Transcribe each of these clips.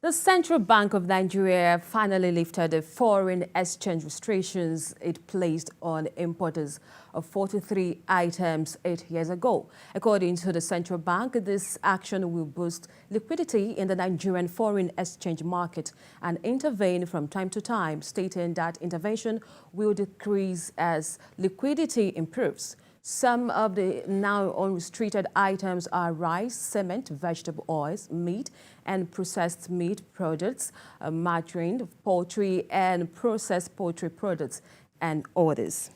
The Central Bank of Nigeria finally lifted the foreign exchange restrictions it placed on importers of 43 items 8 years ago. According to the Central Bank, this action will boost liquidity in the Nigerian foreign exchange market and intervene from time to time, stating that intervention will decrease as liquidity improves. Some of the now unrestricted items are rice, cement, vegetable oils, meat and processed meat products, margarine, poultry and processed poultry products, and others.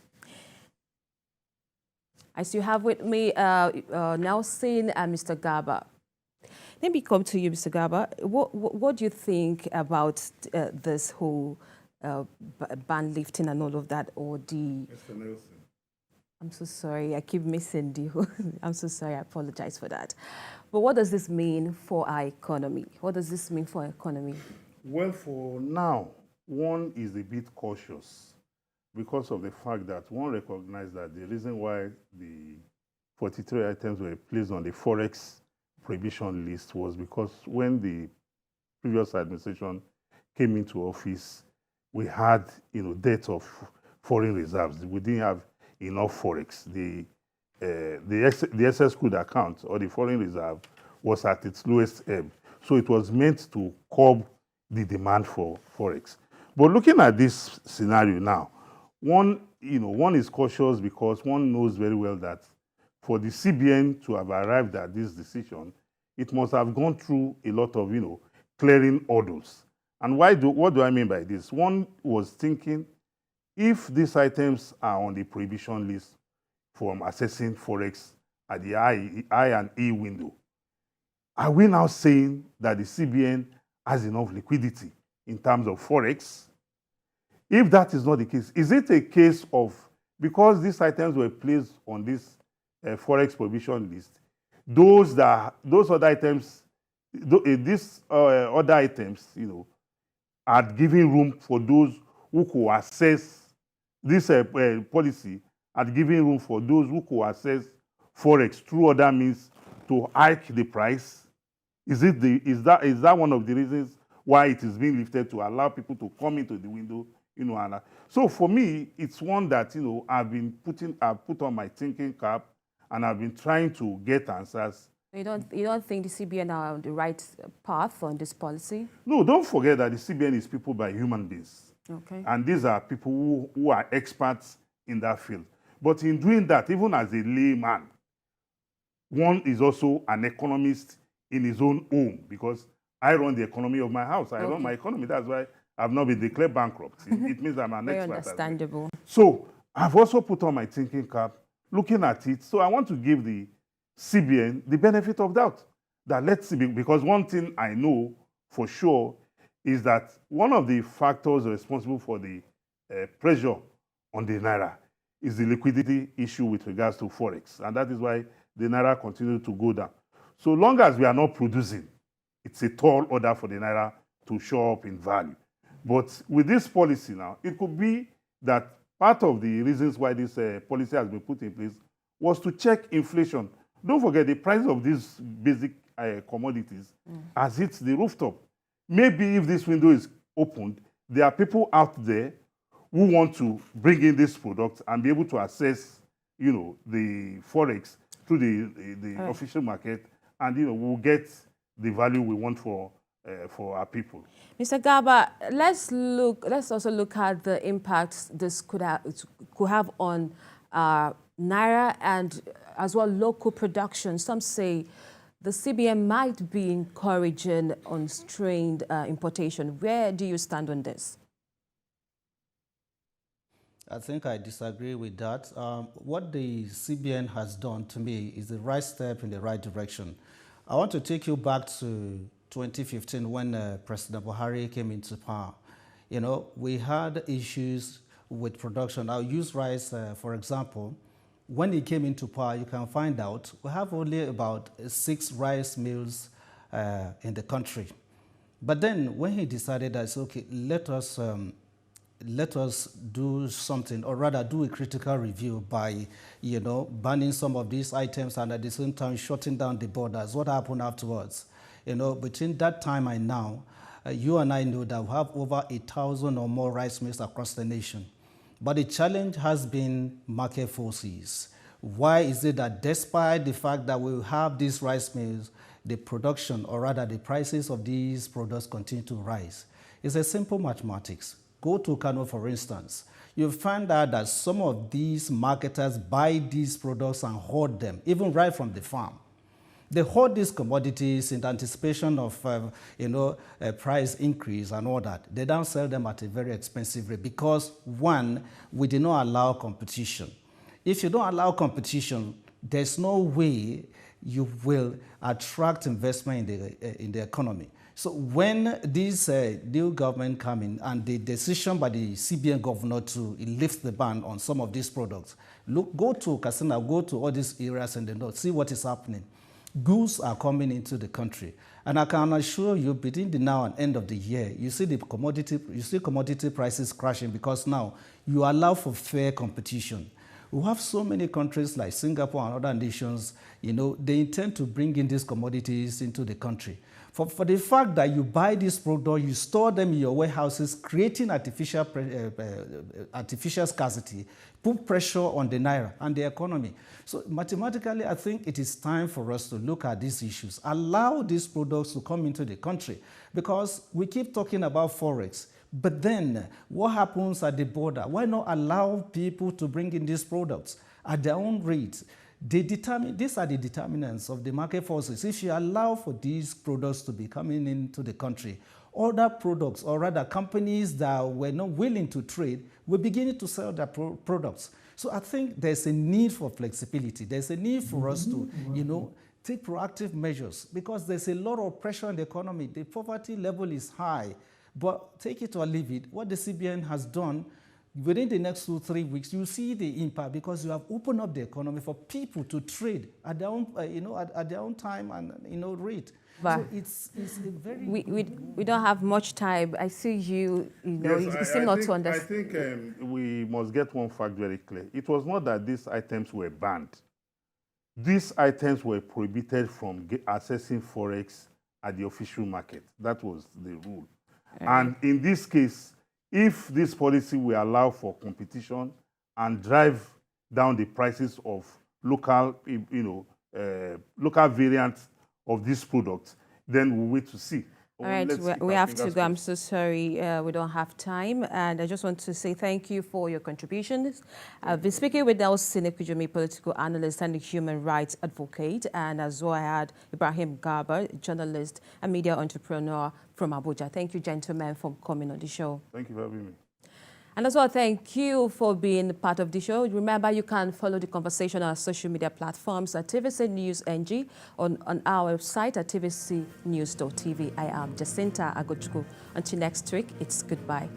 I still have with me Nelson and Mr. Garba. Let me come to you, Mr. Garba. What do you think about this whole ban lifting and all of that, or the... Mr. Nelson. I'm so sorry, I keep missing you. I'm so sorry, I apologize for that. But what does this mean for our economy? What does this mean for our economy? Well, for now, one is a bit cautious because of the fact that one recognized that the reason why the 43 items were placed on the Forex prohibition list was because when the previous administration came into office, we had, debt of foreign reserves. We didn't have enough Forex. The excess crude account or the foreign reserve was at its lowest ebb. So it was meant to curb the demand for Forex. But looking at this scenario now, one is cautious because one knows very well that for the CBN to have arrived at this decision, it must have gone through a lot of, clearing hurdles. And what do I mean by this? One was thinking, if these items are on the prohibition list from accessing Forex at the I and E window, are we now saying that the CBN has enough liquidity in terms of Forex? If that is not the case, is it a case of, because these items were placed on this Forex prohibition list, those other items, these other items, are giving room for those who could access this policy, at giving room for those who could access Forex through other means to hike the price? Is that one of the reasons why it is being lifted, to allow people to come into the window? So for me, it's one that I've put on my thinking cap, and I've been trying to get answers. You don't think the CBN are on the right path on this policy? No, don't forget that the CBN is people by human beings. Okay. And these are people who are experts in that field. But in doing that, even as a layman, one is also an economist in his own home, because I run the economy of my house. I run my economy. That's why I've not been declared bankrupt. It means I'm an Very expert. Understandable. So I've also put on my thinking cap, looking at it. So I want to give the CBN the benefit of doubt. That let's see, because one thing I know for sure is that one of the factors responsible for the pressure on the Naira is the liquidity issue with regards to Forex. And that is why the Naira continues to go down. So long as we are not producing, it's a tall order for the Naira to show up in value. But with this policy now, it could be that part of the reasons why this policy has been put in place was to check inflation. Don't forget, the price of these basic commodities has hit the rooftop. Maybe if this window is opened, there are people out there who want to bring in this product and be able to access, the Forex through the official market, and we'll get the value we want for our people. Mr. Garba, let's also look at the impacts this could have on Naira and as well local production. Some say the CBN might be encouraging unstrained importation. Where do you stand on this? I think I disagree with that. What the CBN has done, to me, is the right step in the right direction. I want to take you back to 2015 when President Buhari came into power. We had issues with production. I'll use rice, for example. When he came into power, you can find out we have only about 6 rice mills in the country. But then when he decided that, okay, let us do something, or rather do a critical review by, banning some of these items and at the same time shutting down the borders. What happened afterwards? Between that time and now, You and I know that we have over 1,000 or more rice mills across the nation. But the challenge has been market forces. Why is it that despite the fact that we have these rice mills, the production, or rather the prices of these products continue to rise? It's a simple mathematics. Go to Kano, for instance. You'll find out that some of these marketers buy these products and hoard them, even right from the farm. They hoard these commodities in anticipation of, a price increase and all that. They don't sell them at a very expensive rate because, one, we do not allow competition. If you don't allow competition, there's no way you will attract investment in the economy. So when this new government come in and the decision by the CBN governor to lift the ban on some of these products, look, go to Katsina, go to all these areas in the north, see what is happening. Goods are coming into the country. And I can assure you, between the now and end of the year, you see commodity prices crashing because now you allow for fair competition. We have so many countries like Singapore and other nations, they intend to bring in these commodities into the country. For the fact that you buy this product, you store them in your warehouses, creating artificial scarcity, put pressure on the naira and the economy. So mathematically, I think it is time for us to look at these issues, allow these products to come into the country, because we keep talking about Forex. But then what happens at the border? Why not allow people to bring in these products at their own rates? These are the determinants of the market forces. If you allow for these products to be coming into the country, other products, or rather companies that were not willing to trade, will begin to sell their products. So I think there's a need for flexibility. There's a need for us to, take proactive measures, because there's a lot of pressure on the economy. The poverty level is high. But take it or leave it, what the CBN has done, within the next 2-3 weeks, you see the impact, because you have opened up the economy for people to trade at their own, at their own time and rate. But so it's a very. We don't have much time. I see you. Yes, you seem not to understand. I think we must get one fact very clear. It was not that these items were banned. These items were prohibited from accessing Forex at the official market. That was the rule. And in this case, if this policy will allow for competition and drive down the prices of local, local variants of these products, then we'll wait to see. All right, we have to go. I'm so sorry, we don't have time. And I just want to say thank you for your contributions. I've been speaking with Nelson Ekujumi, political analyst and human rights advocate, and as well I had Ibrahim Garba, journalist and media entrepreneur from Abuja. Thank you, gentlemen, for coming on the show. Thank you for having me. And as well, thank you for being part of the show. Remember, you can follow the conversation on our social media platforms at TVC News NG, on our website at tvcnews.tv. I am Jacinta Agochukwu. Until next week, it's goodbye.